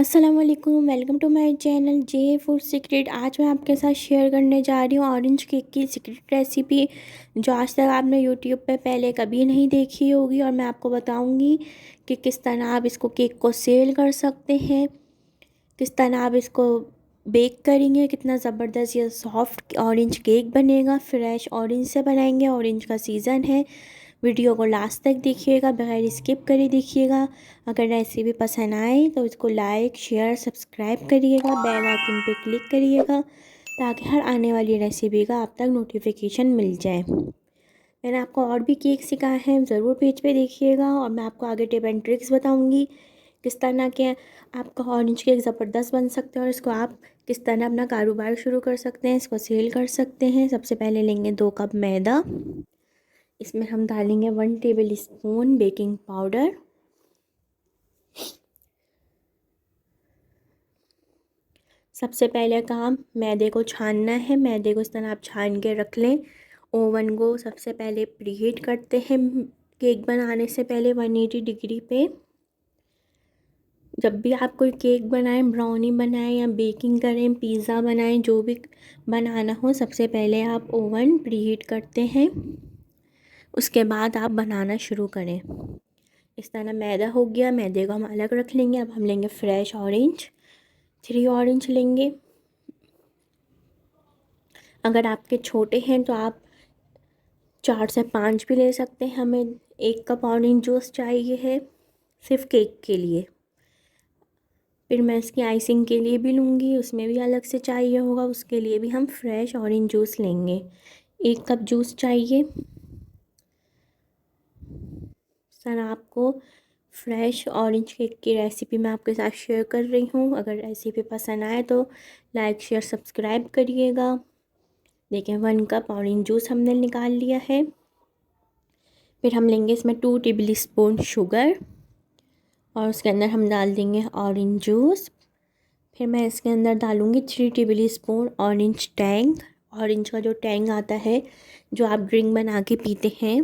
अस्सलाम वालेकुम, welcome to my channel J food secret. आज मैं आपके साथ शेयर करने जा रही हूँ ऑरेंज केक की सीक्रेट रेसिपी, जो आज तक आपने यूट्यूब पे पहले कभी नहीं देखी होगी। और मैं आपको बताऊँगी कि किस तरह आप इसको केक को सेल कर सकते हैं, किस तरह आप इसको बेक करेंगे, कितना ज़बरदस्त ये सॉफ्ट ऑरेंज केक बनेगा। फ्रेश ऑरेंज से बनाएंगे, ऑरेंज का सीज़न है। वीडियो को लास्ट तक देखिएगा, बगैर स्किप करे देखिएगा। अगर रेसिपी पसंद आए तो इसको लाइक शेयर सब्सक्राइब करिएगा, बेल आइकन पे क्लिक करिएगा ताकि हर आने वाली रेसिपी का आप तक नोटिफिकेशन मिल जाए। मैंने आपको और भी केक सिखाए हैं, ज़रूर पेज पे देखिएगा। और मैं आपको आगे टिप एंड ट्रिक्स बताऊंगी किस तरह के आपका ऑरेंज केक ज़बरदस्त बन सकते हैं और इसको आप किस तरह अपना कारोबार शुरू कर सकते हैं, इसको सेल कर सकते हैं। सबसे पहले लेंगे 2 कप मैदा। इसमें हम डालेंगे 1 टेबल स्पून बेकिंग पाउडर। सबसे पहले काम मैदे को छानना है। मैदे को इस तरह आप छान के रख लें। ओवन को सबसे पहले प्रीहीट करते हैं केक बनाने से पहले 180 डिग्री पे। जब भी आप कोई केक बनाएं, ब्राउनी बनाएं या बेकिंग करें, पिज़्ज़ा बनाएं, जो भी बनाना हो, सबसे पहले आप ओवन प्रीहीट करते हैं, उसके बाद आप बनाना शुरू करें। इस तरह मैदा हो गया, मैदे को हम अलग रख लेंगे। अब हम लेंगे फ्रेश ऑरेंज, 3 ऑरेंज लेंगे। अगर आपके छोटे हैं तो आप 4 से 5 भी ले सकते हैं। हमें 1 कप ऑरेंज जूस चाहिए है सिर्फ केक के लिए। फिर मैं इसकी आइसिंग के लिए भी लूँगी, उसमें भी अलग से चाहिए होगा, उसके लिए भी हम फ्रेश ऑरेंज जूस लेंगे। 1 कप जूस चाहिए। सर, आपको फ्रेश ऑरेंज केक की रेसिपी मैं आपके साथ शेयर कर रही हूँ। अगर रेसिपी पसंद आए तो लाइक शेयर सब्सक्राइब करिएगा। देखिए 1 कप ऑरेंज जूस हमने निकाल लिया है। फिर हम लेंगे इसमें 2 टेबल स्पून शुगर और उसके अंदर हम डाल देंगे ऑरेंज जूस। फिर मैं इसके अंदर डालूँगी 3 table spoon orange Tang. Orange का जो टैंग आता है, जो आप ड्रिंक बना के पीते हैं,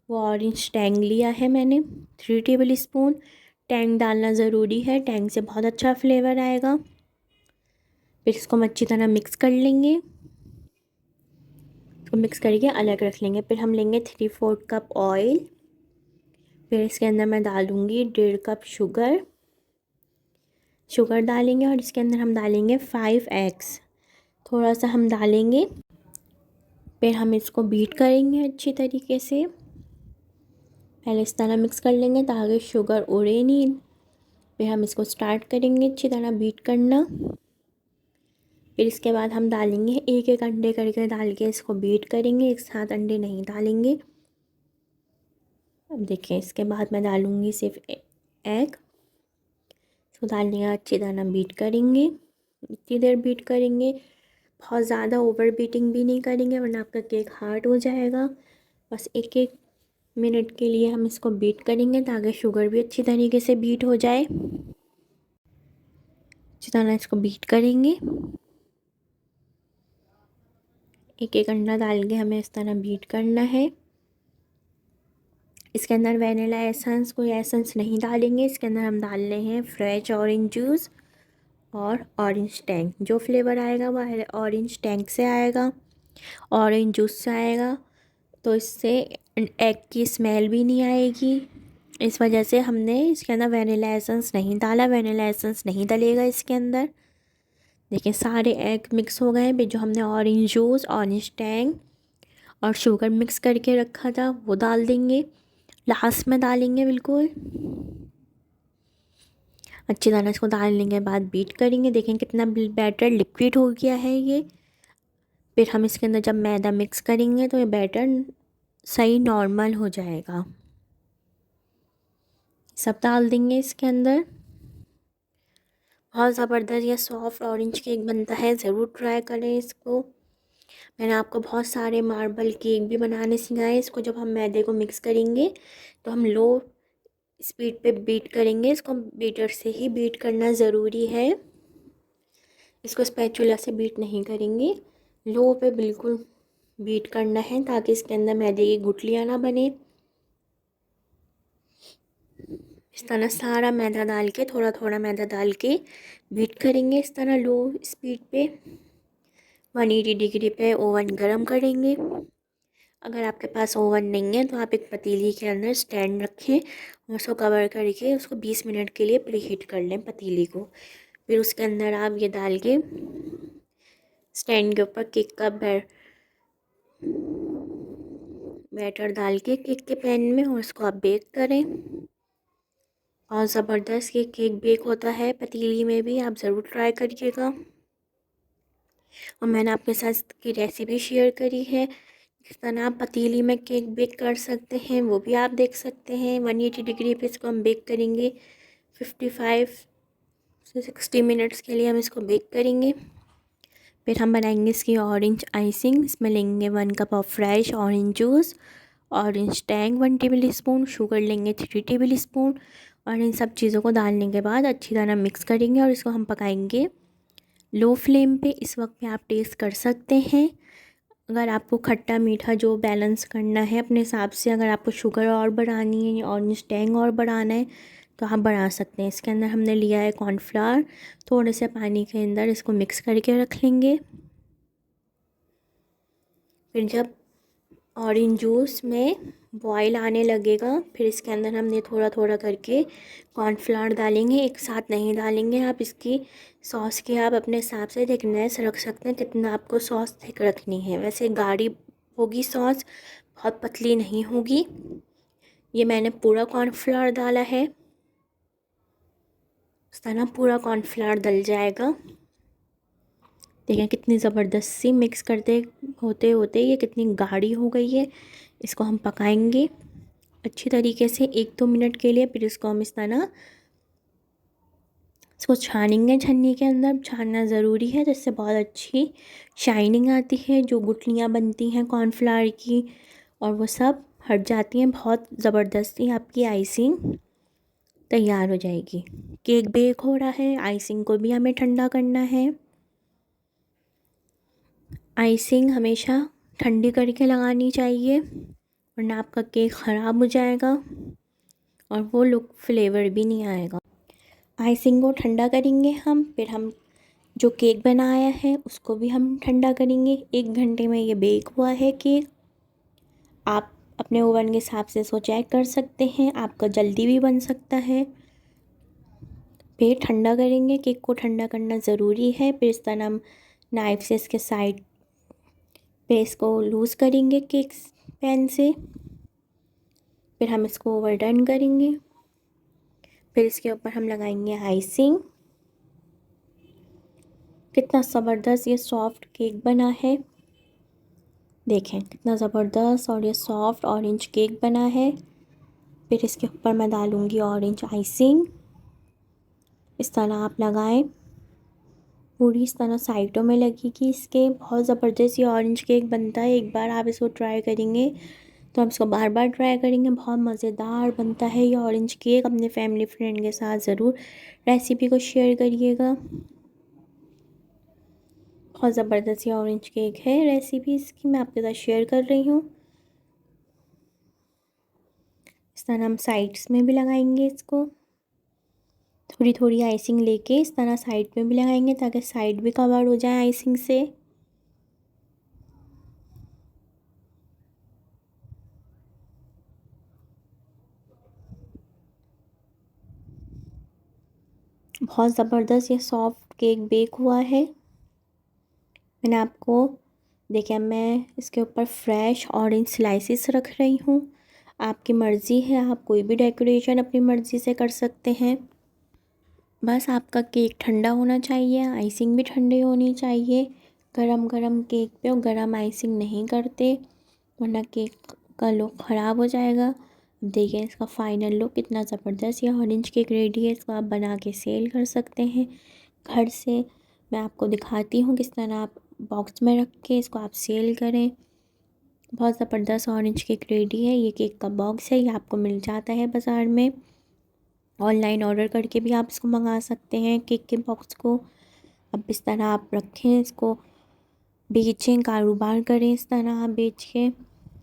वो ऑरेंज टैंग लिया है मैंने 3 टेबल स्पून। टैंग डालना ज़रूरी है, टैंग से बहुत अच्छा फ्लेवर आएगा। फिर इसको हम अच्छी तरह मिक्स कर लेंगे। इसको मिक्स करके अलग रख लेंगे। फिर हम लेंगे 3/4 कप ऑयल। फिर इसके अंदर मैं डालूँगी 1.5 कप शुगर डालेंगे। और इसके अंदर हम डालेंगे 5 एग्स, थोड़ा सा हम डालेंगे। फिर हम इसको बीट करेंगे अच्छी तरीके से। पहले इस तरह मिक्स कर लेंगे ताकि शुगर उड़े नहीं। फिर हम इसको स्टार्ट करेंगे अच्छी तरह बीट करना। फिर इसके बाद हम डालेंगे 1-1 अंडे करके डाल के इसको बीट करेंगे, एक साथ अंडे नहीं डालेंगे। अब देखिए इसके बाद मैं डालूँगी सिर्फ एग। इसको डालने का अच्छी तरह बीट करेंगे, इतनी देर बीट करेंगे। बहुत ज़्यादा ओवर बीटिंग भी नहीं करेंगे वरना आपका केक हार्ड हो जाएगा। बस 1-1 मिनट के लिए हम इसको बीट करेंगे ताकि शुगर भी अच्छी तरीके से बीट हो जाए। अच्छी तरह इसको बीट करेंगे। 1-1 अंडा डाल के हमें इस तरह बीट करना है। इसके अंदर वैनिला एसेंस, कोई एसेंस नहीं डालेंगे। इसके अंदर हम डाल रहे हैं फ्रेश ऑरेंज जूस और ऑरेंज टैंग। जो फ्लेवर आएगा वह ऑरेंज टैंग से आएगा, ऑरेंज जूस से आएगा, तो इससे एग की स्मेल भी नहीं आएगी। इस वजह से हमने इसके अंदर वैनिला एसेंस नहीं डाला। वैनिला एसेंस नहीं डलेगा इसके अंदर। देखिए सारे एग मिक्स हो गए हैं। फिर जो हमने ऑरेंज जूस, ऑरेंज टैंग और शुगर मिक्स करके रखा था वो डाल देंगे, लास्ट में डालेंगे बिल्कुल। अच्छी तरह इसको डालने के बाद बीट करेंगे। देखें कितना बैटर लिक्विड हो गया है ये। फिर हम इसके अंदर जब मैदा मिक्स करेंगे तो ये बैटर सही नॉर्मल हो जाएगा। सब डाल देंगे इसके अंदर। बहुत ज़बरदस्त ये सॉफ्ट ऑरेंज केक बनता है, ज़रूर ट्राई करें इसको। मैंने आपको बहुत सारे मार्बल केक भी बनाने सिखाए। इसको जब हम मैदे को मिक्स करेंगे तो हम लो स्पीड पे बीट करेंगे। इसको बीटर से ही बीट करना ज़रूरी है, इसको स्पैचुला से बीट नहीं करेंगे। लो पे बिल्कुल बीट करना है ताकि इसके अंदर मैदे की गुठलियाँ ना बने। इस तरह सारा मैदा डाल के, थोड़ा थोड़ा मैदा डाल के बीट करेंगे। इस तरह लो स्पीड पे 180 डिग्री पे ओवन गरम करेंगे। अगर आपके पास ओवन नहीं है तो आप एक पतीली के अंदर स्टैंड रखें और उसको कवर करके उसको 20 मिनट के लिए प्रीहीट कर लें पतीली को। फिर उसके अंदर आप ये डाल के स्टैंड के ऊपर केक का बैटर डाल के केक के पैन में और उसको आप बेक करें। और ज़बरदस्त ये केक बेक होता है पतीली में भी, आप ज़रूर ट्राई करिएगा। और मैंने आपके साथ इसकी रेसिपी शेयर करी है, जिस तरह आप पतीली में केक बेक कर सकते हैं वो भी आप देख सकते हैं। 180 डिग्री पे इसको हम बेक करेंगे। 55 से 60 मिनट्स के लिए हम इसको बेक करेंगे। फिर हम बनाएंगे इसकी ऑरेंज आइसिंग। इसमें लेंगे 1 cup of fresh orange juice, orange Tang 1 table spoon, sugar लेंगे 3 टेबल स्पून। और इन सब चीज़ों को डालने के बाद अच्छी तरह मिक्स करेंगे और इसको हम पकाएंगे लो फ्लेम पे। इस वक्त में आप टेस्ट कर सकते हैं, अगर आपको खट्टा मीठा जो बैलेंस करना है अपने हिसाब से, अगर आपको शुगर और बढ़ानी है या ऑरेंज टैंग और बढ़ाना है तो आप बढ़ा सकते हैं। इसके अंदर हमने लिया है कॉर्नफ्लावर, थोड़े से पानी के अंदर इसको मिक्स करके रख लेंगे। फिर जब ऑरेंज जूस में बॉयल आने लगेगा फिर इसके अंदर हमने थोड़ा थोड़ा करके कॉर्नफ्लावर डालेंगे, एक साथ नहीं डालेंगे। आप इसकी सॉस की आप अपने हिसाब से थिकनेस रख सकते हैं, कितना आपको सॉस थिक रखनी है। वैसे गाढ़ी होगी सॉस, बहुत पतली नहीं होगी। ये मैंने पूरा कॉर्नफ्लावर डाला है, इस तरह पूरा कॉर्नफ्लावर डल जाएगा। देखें कितनी ज़बरदस्त सी मिक्स करते होते होते ये कितनी गाढ़ी हो गई है। इसको हम पकाएंगे अच्छी तरीके से 1-2 मिनट के लिए। फिर इसको हम इस तरह इसको छानेंगे। छन्नी के अंदर छानना ज़रूरी है, जिससे बहुत अच्छी शाइनिंग आती है। जो गुठलियाँ बनती हैं कॉर्नफ्लावर की और वो सब हट जाती हैं। बहुत ज़बरदस्ती आपकी आइसिंग तैयार हो जाएगी। केक बेक हो रहा है, आइसिंग को भी हमें ठंडा करना है। आइसिंग हमेशा ठंडी करके लगानी चाहिए, वरना आपका केक ख़राब हो जाएगा और वो लुक फ्लेवर भी नहीं आएगा। आइसिंग को ठंडा करेंगे हम, फिर हम जो केक बनाया है उसको भी हम ठंडा करेंगे। 1 घंटे में ये बेक हुआ है केक। आप अपने ओवन के हिसाब से इसको चेक कर सकते हैं, आपका जल्दी भी बन सकता है। फिर ठंडा करेंगे, केक को ठंडा करना ज़रूरी है। फिर इस तरह हम नाइफ से इसके साइड पे इसको लूज़ करेंगे केक पैन से। फिर हम इसको ओवर टर्न करेंगे। फिर इसके ऊपर हम लगाएंगे आइसिंग। कितना ज़बरदस्त ये सॉफ्ट केक बना है, देखें कितना ज़बरदस्त और ये सॉफ्ट ऑरेंज केक बना है। फिर इसके ऊपर मैं डालूँगी ऑरेंज आइसिंग। इस तरह आप लगाएं, पूरी इस तरह साइडों में लगेगी इसके। बहुत ज़बरदस्त ये ऑरेंज केक बनता है। एक बार आप इसको ट्राई करेंगे तो हम इसको बार बार ट्राई करेंगे। बहुत मज़ेदार बनता है ये ऑरेंज केक। अपने फैमिली फ्रेंड के साथ ज़रूर रेसिपी को शेयर करिएगा। बहुत ज़बरदस्त ये ऑरेंज केक है। रेसिपी इसकी मैं आपके साथ शेयर कर रही हूँ। इस तरह हम साइड्स में भी लगाएंगे इसको, थोड़ी थोड़ी आइसिंग लेके इस तरह साइड में भी लगाएंगे ताकि साइड भी कवर हो जाए आइसिंग से। बहुत ज़बरदस्त ये सॉफ्ट केक बेक हुआ है। मैंने आपको देखिए, मैं इसके ऊपर फ्रेश ऑरेंज स्लाइसिस रख रही हूँ। आपकी मर्ज़ी है, आप कोई भी डेकोरेशन अपनी मर्ज़ी से कर सकते हैं। बस आपका केक ठंडा होना चाहिए, आइसिंग भी ठंडी होनी चाहिए। गरम गरम केक पे और गरम आइसिंग नहीं करते, वरना केक का लुक ख़राब हो जाएगा। देखिए इसका फाइनल लुक कितना ज़बरदस्त। ये ऑरेंज केक रेडी है, इसको आप बना के सेल कर सकते हैं घर से। मैं आपको दिखाती हूँ किस तरह आप बॉक्स में रख के इसको आप सेल करें। बहुत ज़बरदस्त ऑरेंज केक रेडी है। ये केक का बॉक्स है, ये आपको मिल जाता है बाज़ार में। ऑनलाइन ऑर्डर करके भी आप इसको मंगा सकते हैं केक के बॉक्स को। अब इस तरह आप रखें, इसको बेचें, कारोबार करें। इस तरह आप बेच के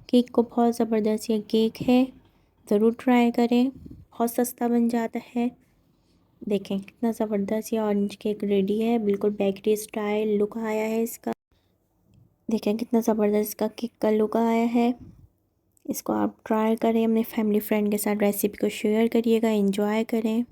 केक को, बहुत ज़बरदस्त ये केक है, ज़रूर ट्राई करें। बहुत सस्ता बन जाता है। देखें कितना ज़बरदस्त ये ऑरेंज केक रेडी है, बिल्कुल बेकरी स्टाइल लुक आया है इसका। देखें कितना ज़बरदस्त इसका केक का लुक आया है। इसको आप ट्राई करें, अपने फैमिली फ्रेंड के साथ रेसिपी को शेयर करिएगा, एंजॉय करें।